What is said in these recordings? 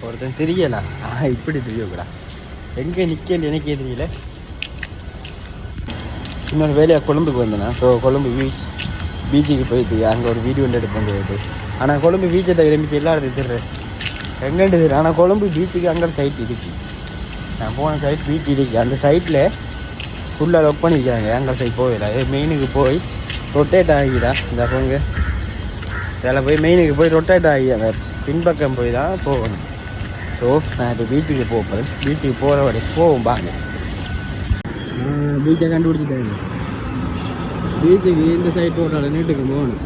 ஒருத்தன் தெரியலாம். ஆனால் இப்படி தெரியக்கூடா. எங்கே நிற்கேன் எனக்கே தெரியல. இன்னொரு வேலையாக கொழும்புக்கு வந்தேன்னா. ஸோ கொழும்பு பீச்சுக்கு போயிட்டு அங்கே ஒரு வீடியோ எடுப்பேன் போயிட்டு. ஆனால் கொழும்பு பீச்சை தவிர மிச்சம் எல்லா இடத்துக்கு தெரிறேன் எங்கேண்டு தெரியும். ஆனால் கொழும்பு பீச்சுக்கு அங்கே சைட் இருக்குது. நான் போன சைட் பீச் இருக்குது. அந்த சைட்டில் ஃபுல்லாக லொக் பண்ணியிருக்காங்க. அங்கே சைட் போகல. மெயினுக்கு போய் ரொட்டேட் ஆகிதான் இந்த போங்க. அதில் போய் மெயினுக்கு போய் ரொட்டேட் ஆகி அந்த பின்பக்கம் போய் தான் போகணும். ஸோ நான் இப்போ பீச்சுக்கு போகிறேன். பீச்சுக்கு போகிற வரைக்கும் போவோம் பாங்க. பீச்சை கண்டுபிடிச்சிட்டாங்க. பீச்சுக்கு இந்த சைட் ஓட்டால நீட்டுக்கு போகணும்.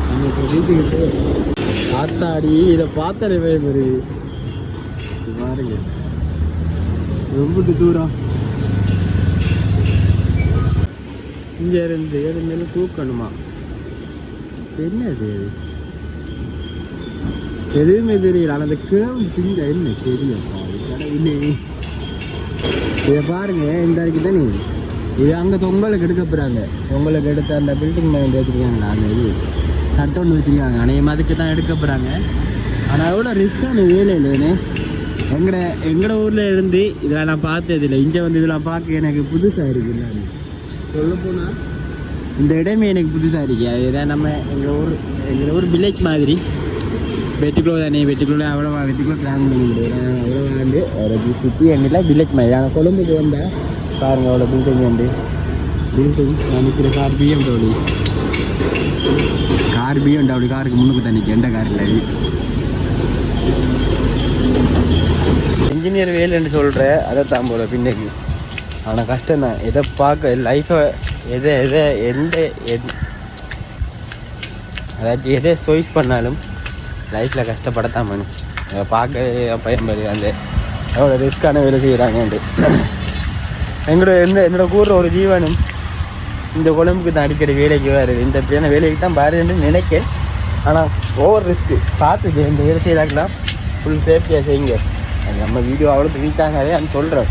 நம்ம இப்போ பீச்சுக்கு போகணும். ஆத்தாடி இதை பார்த்தாலே பயப்படுது. பாருங்க ரொம்ப தூரம். இங்கே இருந்து மேலும் தூக்கணுமா? என்னது எதுவுமே தெரியல. ஆனால் அந்த கேம் திங்க என்ன தெரியப்பா கடவுளே. இதை பாருங்க. இந்த வரைக்கும் தானே இது அங்கே தொங்கலுக்கு எடுக்க போகிறாங்க. தொங்கலுக்கு எடுத்து அந்த பில்டிங் மேலே வச்சுருக்காங்களா அந்த இது கட் ஒன்று வச்சுருக்காங்க. அநேகமாக அதுக்கு தான் எடுக்க போகிறாங்க. ஆனால் எவ்வளோ ரிஸ்க்கான வேலை இல்லைன்னு எங்களோட ஊரில் இருந்து இதெல்லாம் நான் பார்த்தது இல்லை. இங்கே வந்து இதெல்லாம் பார்க்க எனக்கு புதுசாக இருக்குது. இல்லை சொல்ல போனால் இந்த இடமே எனக்கு புதுசாக இருக்கு. அதுதான் நம்ம எங்கள் ஊர் வில்லேஜ் மாதிரி. வெட்டிக்குள்ளே தானே. வெட்டிக்குள்ளே அவ்வளோ வெட்டிக்குள்ளே பிளான் பண்ண முடியாது. அவ்வளோ வந்து ஒரு சிட்டி எண்ணில் வில்லேஜ் மாதிரி. ஆனால் கொழும்புக்கு வந்தால் பாருங்கள் அவ்வளோ பில்டிங் வந்து பில்டிங். நான் நிற்கிற கார் பிஎம்டபிள்யூ காருக்கு முன்னுக்கு தான் நிற்கும். எந்த கார் இல்லை. இன்ஜினியர் வேலைன்னு சொல்கிற அதை தான் போல பின்னுக்கு. ஆனால் கஷ்டம்தான். எதை பார்க்க லைஃப்பை அதாச்சும் எதை சோய்ஸ் பண்ணாலும் லைஃப்பில் கஷ்டப்படத்தான் பண்ணு. பார்க்க பயன்படுது அந்த எவ்வளோ ரிஸ்க்கான வேலை செய்கிறாங்கன்ட்டு. என்னோட கூறுற ஒரு ஜீவனும் இந்த கொழும்புக்கு தான் அடிக்கடி வேலைக்கு வருது. இந்த பிள்ளைன வேலைக்கு தான் பாருன்னு நினைக்கிறேன். ஆனால் ஓவர் ரிஸ்க்கு பார்த்து இந்த வேலை செய்கிறாக்கலாம் ஃபுல் சேஃப்டியாக செய்யுங்க. அது நம்ம வீடியோ அவ்வளோத்து ரீச் ஆகாதே நான் சொல்கிறேன்.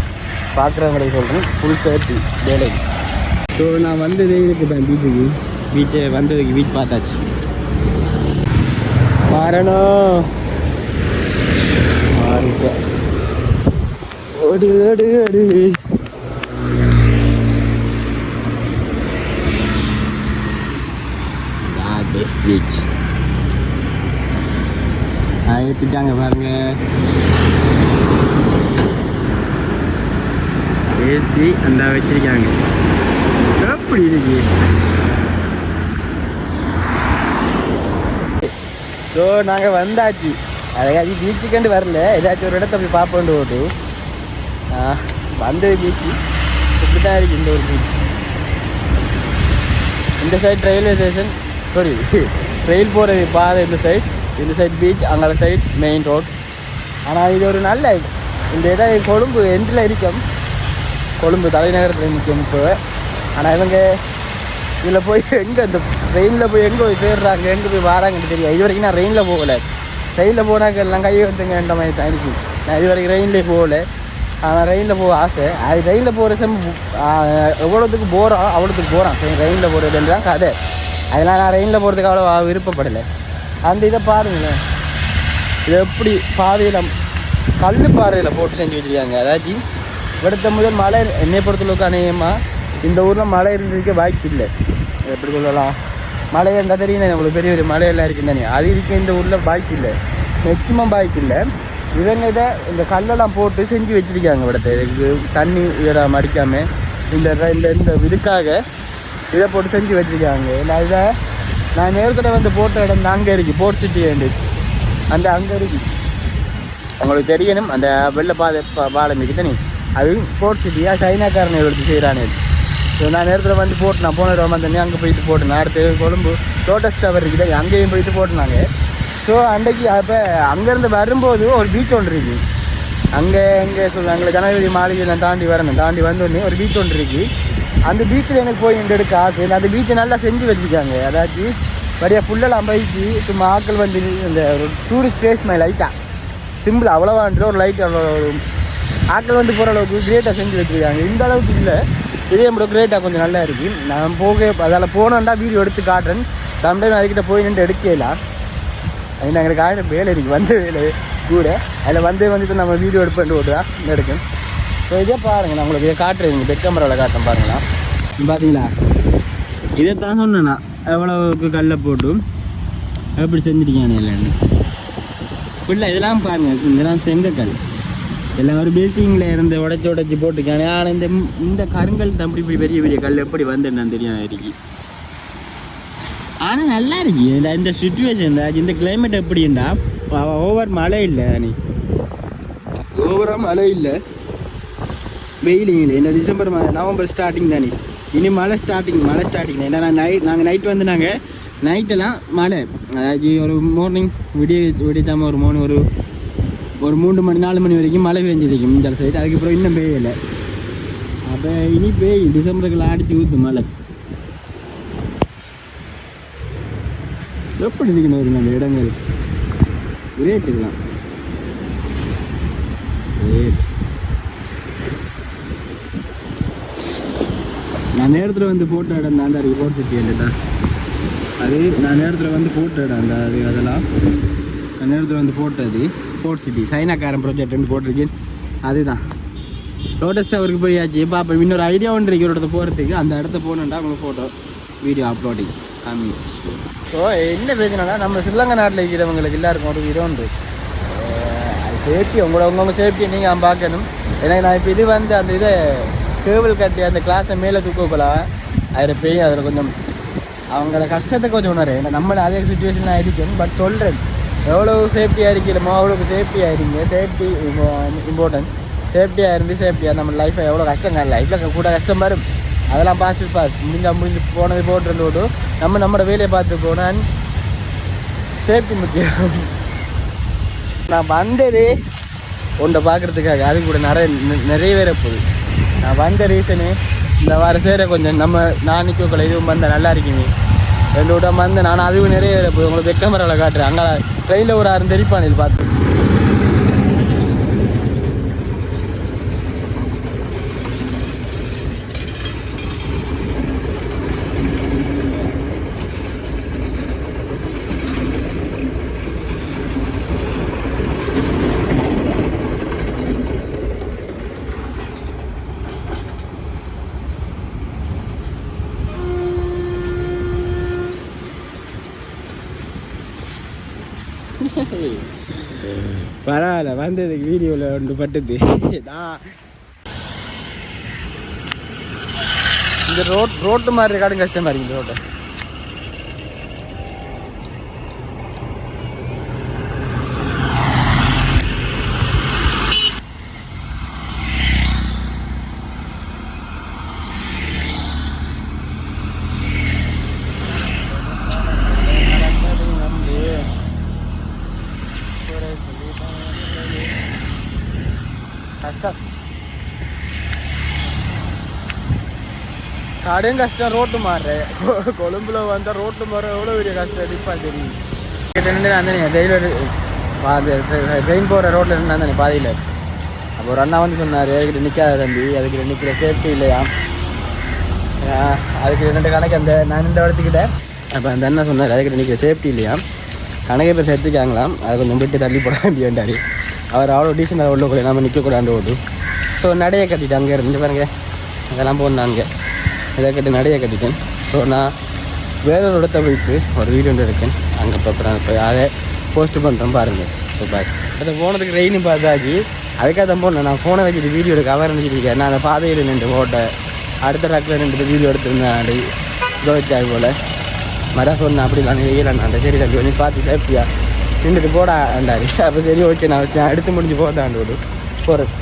பார்க்குறவங்களுக்கு சொல்கிறேன் ஃபுல் சேஃப்டி வேலைக்கு. ஸோ நான் வந்ததே இதுக்கு தான் பீச்சை வந்ததுக்கு பீச் பார்த்தாச்சு. வரணும் ஓடு ஓடு ஓடு. பீச் ஏற்றிட்டாங்க பாருங்க. ஏற்றி அந்த வச்சிருக்காங்க. எப்படி இருக்கு? ஸோ நாங்கள் வந்தாச்சு. அதுக்காச்சும் பீச்சுக்கண்டு வரல. ஏதாச்சும் ஒரு இடத்த போய் பார்ப்போண்டு ஓட்டு வந்தது பீச்சு. இப்படி தான் இருக்குது இந்த ஒரு பீச். இந்த சைட் ரயில்வே ஸ்டேஷன் ட்ரெயில் போகிறது பாதை. இந்த சைட் பீச், அங்கே சைட் மெயின் ரோட். ஆனால் இது ஒரு நல்ல இந்த இடம் கொழும்பு எண்டில் இருக்கும். கொழும்பு தலைநகரத்தில் நிற்கும் இப்போ. ஆனால் இவங்க இதில் போய் எங்கே இந்த ட்ரெயினில் போய் எங்கே போய் சேர்றாங்க, எங்கே போய் வராங்கன்னு தெரியாது. இது வரைக்கும் நான் ட்ரெயினில் போகலை. ட்ரெயினில் போனாக்க எல்லாம் கையை வந்துங்கன்ற மாதிரி தான் இருக்குது. நான் இது வரைக்கும் ட்ரெயின்லேயே போகலை. ஆனால் ட்ரெயினில் போக ஆசை. அது ட்ரெயினில் போகிற எவ்வளோத்துக்கு அவ்வளோத்துக்கு போகிறான். சரி ட்ரெயினில் போகிறதுன்னு தான் கதை. அதனால் நான் ட்ரெயினில் போகிறதுக்கு அவ்வளோ விருப்பப்படலை. அந்த இதை பாருங்களேன். இது எப்படி பாதையில் கல் பாறையில் போட்டு செஞ்சு வச்சுருக்காங்க. அதாச்சும் இவிடத்த முதல் மழை என்னை பொறுத்தளவுக்கு அநேகமாக இந்த ஊரில் மழை இருந்ததுக்கே வாய்ப்பு இல்லை. எப்படி சொல்லலாம், மழை இருந்தால் தெரியும் தானே உங்களுக்கு, பெரிய பெரிய மழையெல்லாம் இருக்குன்னு தானே. அது இருக்க இந்த ஊரில் வாய்ப்பு இல்லை, மேக்சிமம் வாய்ப்பு இல்லை. இவங்க இதை இந்த கல்லெல்லாம் போட்டு செஞ்சு வச்சுருக்காங்க. இவிடத்தை இதுக்கு தண்ணி மடிக்காமல் இந்த இதுக்காக இதை போட்டு செஞ்சு வச்சுருக்காங்க. இல்லை இதை நான் நேரத்தில் வந்து போட்ட இடம் தான் அங்கே இருக்குது. போர்ட் சிட்டி அந்த அங்கே இருக்குது. உங்களுக்கு தெரியணும், அந்த வெள்ளை பாலம் இருக்குது தானே, அது போர்ட் சிட்டியாக சைனாக்காரனை எடுத்து செய்கிறானே. ஸோ நான் நேரத்தில் வந்து போட்டு நான் போன இடம் வந்தேனே அங்கே போயிட்டு போட்டேன். அடுத்து கொழும்பு லோட்டஸ் டவர் இருக்குது, அங்கேயும் போயிட்டு போட்டுனாங்க. ஸோ அன்றைக்கி அப்போ அங்கேருந்து வரும்போது ஒரு பீச் ஒன்று இருக்குது. அங்கே சொல்லுவாங்க ஜனாதிபதி மாளிகை நான் தாண்டி வந்தோடனே ஒரு பீச் ஒன்று இருக்குது. அந்த பீச்சில் எனக்கு போய் எடுக்க ஆசை. அந்த பீச்சை நல்லா செஞ்சு வச்சுருக்காங்க. அதாச்சும் வழியாக ஃபுல்லெல்லாம் பயிற்சி சும்மா ஆக்கள் வந்து இந்த ஒரு டூரிஸ்ட் பிளேஸ் மாதிரி லைட்டாக சிம்பிள் அவ்வளோவான்ற ஒரு லைட் அவ்வளோ ஆக்கள் வந்து போகிற அளவுக்கு கிரேட்டாக செஞ்சு வச்சுருக்காங்க. இந்த அளவுக்கு இல்லை, இதே நம்மளோட கிரேட்டாக கொஞ்சம் நல்லா இருக்குது. நான் அதில் போனோன்னா வீடியோ எடுத்து காட்டுறேன். சம்டைம் அதுக்கிட்ட போய் நின்று எடுக்கலாம். அது எங்களுக்கு ஆயிரம் வேலை இருக்குது, வந்த வேலை கூட அதில் வந்துட்டு நம்ம வீடியோ எடுப்பேன் ஓட்டுதான் எடுக்கும். ஸோ இதே பாருங்கள், நான் உங்களுக்கு இதை காட்டுறேன், பெக் கேமராவில் காட்டுறேன் பாருங்களா. பார்த்தீங்களா, இதை தான் சொன்னேண்ணா எவ்வளோக்கு கல்லை போட்டு எப்படி செஞ்சுருக்கானே இல்லைன்னு. இல்லை இதெல்லாம் பாருங்கள், இதெல்லாம் செங்கக்கல் எல்லாம் ஒரு பில்டிங்கில் இருந்து உடச்சி போட்டிருக்காங்க. ஆனால் இந்த கருங்கல் தம்பி இப்படி பெரிய பெரிய கல் எப்படி வந்தேன்னு தெரியாது இருக்கு. ஆனால் நல்லா இருக்கு இந்த சுச்சுவேஷன், இந்த கிளைமேட் எப்படின்னா ஓவர் மழை இல்லை, நீ ஓவராக மழை இல்லை, வெயிலிங் இல்லை. இந்த டிசம்பர் நவம்பர் ஸ்டார்டிங் தானே, இனி மழை ஸ்டார்டிங். ஏன்னா நாங்கள் நைட் வந்து நைட்டெல்லாம் மழை, அதாவது ஒரு மார்னிங் விடியத்தாமல் ஒரு மார்னிங் ஒரு 3 மணி 4 மணி வரைக்கும் மழை பெஞ்சிருக்கும் இந்த சைடு. அதுக்கப்புறம் இன்னும் பெய்யலை. அப்போ இனி டிசம்பருக்குள்ள அடித்து ஊற்று மழை. எப்படி இருக்கணும் வருங்க அந்த இடங்கள், ரேட்டுக்கலாம் நான் நேரத்தில் வந்து போட்ட இடம் தான் அந்த ரிப்போர்ட் சிட்டி இல்லைட்டா, அது நான் நேரத்தில் வந்து போட்ட இடம் அந்த அதெல்லாம் நான் நேரத்தில் வந்து போட்டது ஸ்போர்ட்ஸ் சிட்டி சைனாக்காரன் ப்ராஜெக்ட்னு போட்டிருக்கேன். அதுதான் லோட்டஸ் டவருக்கு போயாச்சு. பார்ப்பேன், இன்னொரு ஐடியா ஒன்று இருக்கு ஒரு இடத்த போகிறதுக்கு. அந்த இடத்த போகணுன்னா உங்களுக்கு ஃபோட்டோ வீடியோ அப்லோடிங் காமிஸ். ஸோ என்ன பிரச்சனைனா, நம்ம ஸ்ரீலங்கா நாட்டில் இருக்கிறவங்களுக்கு எல்லாருக்கும் ஒரு இது உண்டு, அது சேஃப்டி. உங்களவங்க சேஃப்டியை நீங்கள் பார்க்கணும். ஏன்னா நான் இப்போ இது வந்து அந்த இதை கேபிள் கட்டி அந்த கிளாஸை மேலே தூக்கப்போலாம், அதில் போய் அதில் கொஞ்சம் அவங்கள கஷ்டத்தை கொஞ்சம் உணர்றேன். ஏன்னா நம்மளை அதே சுச்சுவேஷனாக இருக்கும். பட் சொல்கிறேன், எவ்வளோ சேஃப்டியாக இருக்கிறோமோ அவ்வளோக்கு சேஃப்டியாக இருங்க. Safety important. சேஃப்டியாக இருந்து சேஃப்டியாக நம்ம லைஃப்பை எவ்வளோ கஷ்டம் லைஃப்பில் கூட கஷ்டம் வரும், அதெல்லாம் முடிஞ்சு போனது போட்டுருந்து விட்டும் நம்மளோட வேலையை பார்த்து போனால் சேஃப்டி முக்கியம். நான் வந்தது ஒன்றை பார்க்குறதுக்காக, அது கூட நிறைய பேரை போகுது. நான் வந்த ரீசனு இந்த வாரம் சேர கொஞ்சம் நான் நிற்கக்குள்ள இதுவும் வந்தால் நல்லா இருக்குங்க ரெண்டு விடம் வந்து நான் அதுவும் நிறைய பேரை போகுது. உங்களுக்கு வெக்க மரவில் காட்டுறேன். அங்கே ட்ரெயினில் ஒரு 6 தெரிப்பானில் பார்த்து பரவாயில்ல. வந்ததுக்கு வீடியோவில் ஒன்று பட்டுது. இந்த ரோட்டு மாதிரி இருக்காடும் கஷ்டமாக இருக்கு. இந்த ரோட்டை கஷ்டம், கடும் கஷ்டம். ரோட்டு மாறு கொழும்புல வந்தால் ரோட்டு மாற எவ்வளோ பெரிய கஷ்டம் டிப்பா தெரியும். கிட்ட அந்த ட்ரெயின் போகிற ரோட்டில் இருந்து அந்த பாதியில் அப்போ ஒரு அண்ணா வந்து சொன்னார், அதுக்கிட்ட நிற்காத தம்பி, அதுக்கிட்ட நிற்கிற சேஃப்டி இல்லையா, அதுக்கு 2 கணக்கு அந்த நான் இந்த இடத்துக்கிட்ட. அப்போ அந்த அண்ணா சொன்னார், அதுக்கிட்ட நிற்கிற சேஃப்டி இல்லையா, கணக்கை பேர் சேர்த்துக்காங்களாம், அதை கொஞ்சம் விட்டு தள்ளி போட வேண்டியாண்டார். அவர் அவ்வளோ டீசெண்டாக உள்ள கூட நம்ம நிற்கக்கூடாண்டு ஓட்டு. ஸோ நடையை கட்டிட்டு அங்கே இருந்து பாருங்க, அதெல்லாம் போனாங்க, இதை கட்டி நடையை கட்டிட்டேன். ஸோ நான் வேறொரு இடத்த போயிட்டு ஒரு வீடியோ எடுக்கேன். அங்கே நான் போய் அதை போஸ்ட் பண்ணுறேன் பாருங்கள். So bye. அதை போனதுக்கு ரெயின் பார்த்தாக்கி அதுக்காக தான் போனேன். நான் ஃபோனை வச்சுட்டு வீடியோ எடுக்க அவர் நினச்சிருக்கேன். நான் அந்த பாதையில் நின்று போட்டேன், அடுத்த ட்ராக்கில் நின்று வீடியோ எடுத்துருந்தேன். அப்படி கோவிச்சாய் போல் மர சொன்னேன், அப்படி நான் செய்யலாம். அந்த சரி தம்பி வந்து பார்த்து சேஃப்டியாக நின்றுட்டு போடாண்டாரு. அப்போ சரி ஓகே, நான் எடுத்து முடிஞ்சு போதாண்டு போகிறேன்.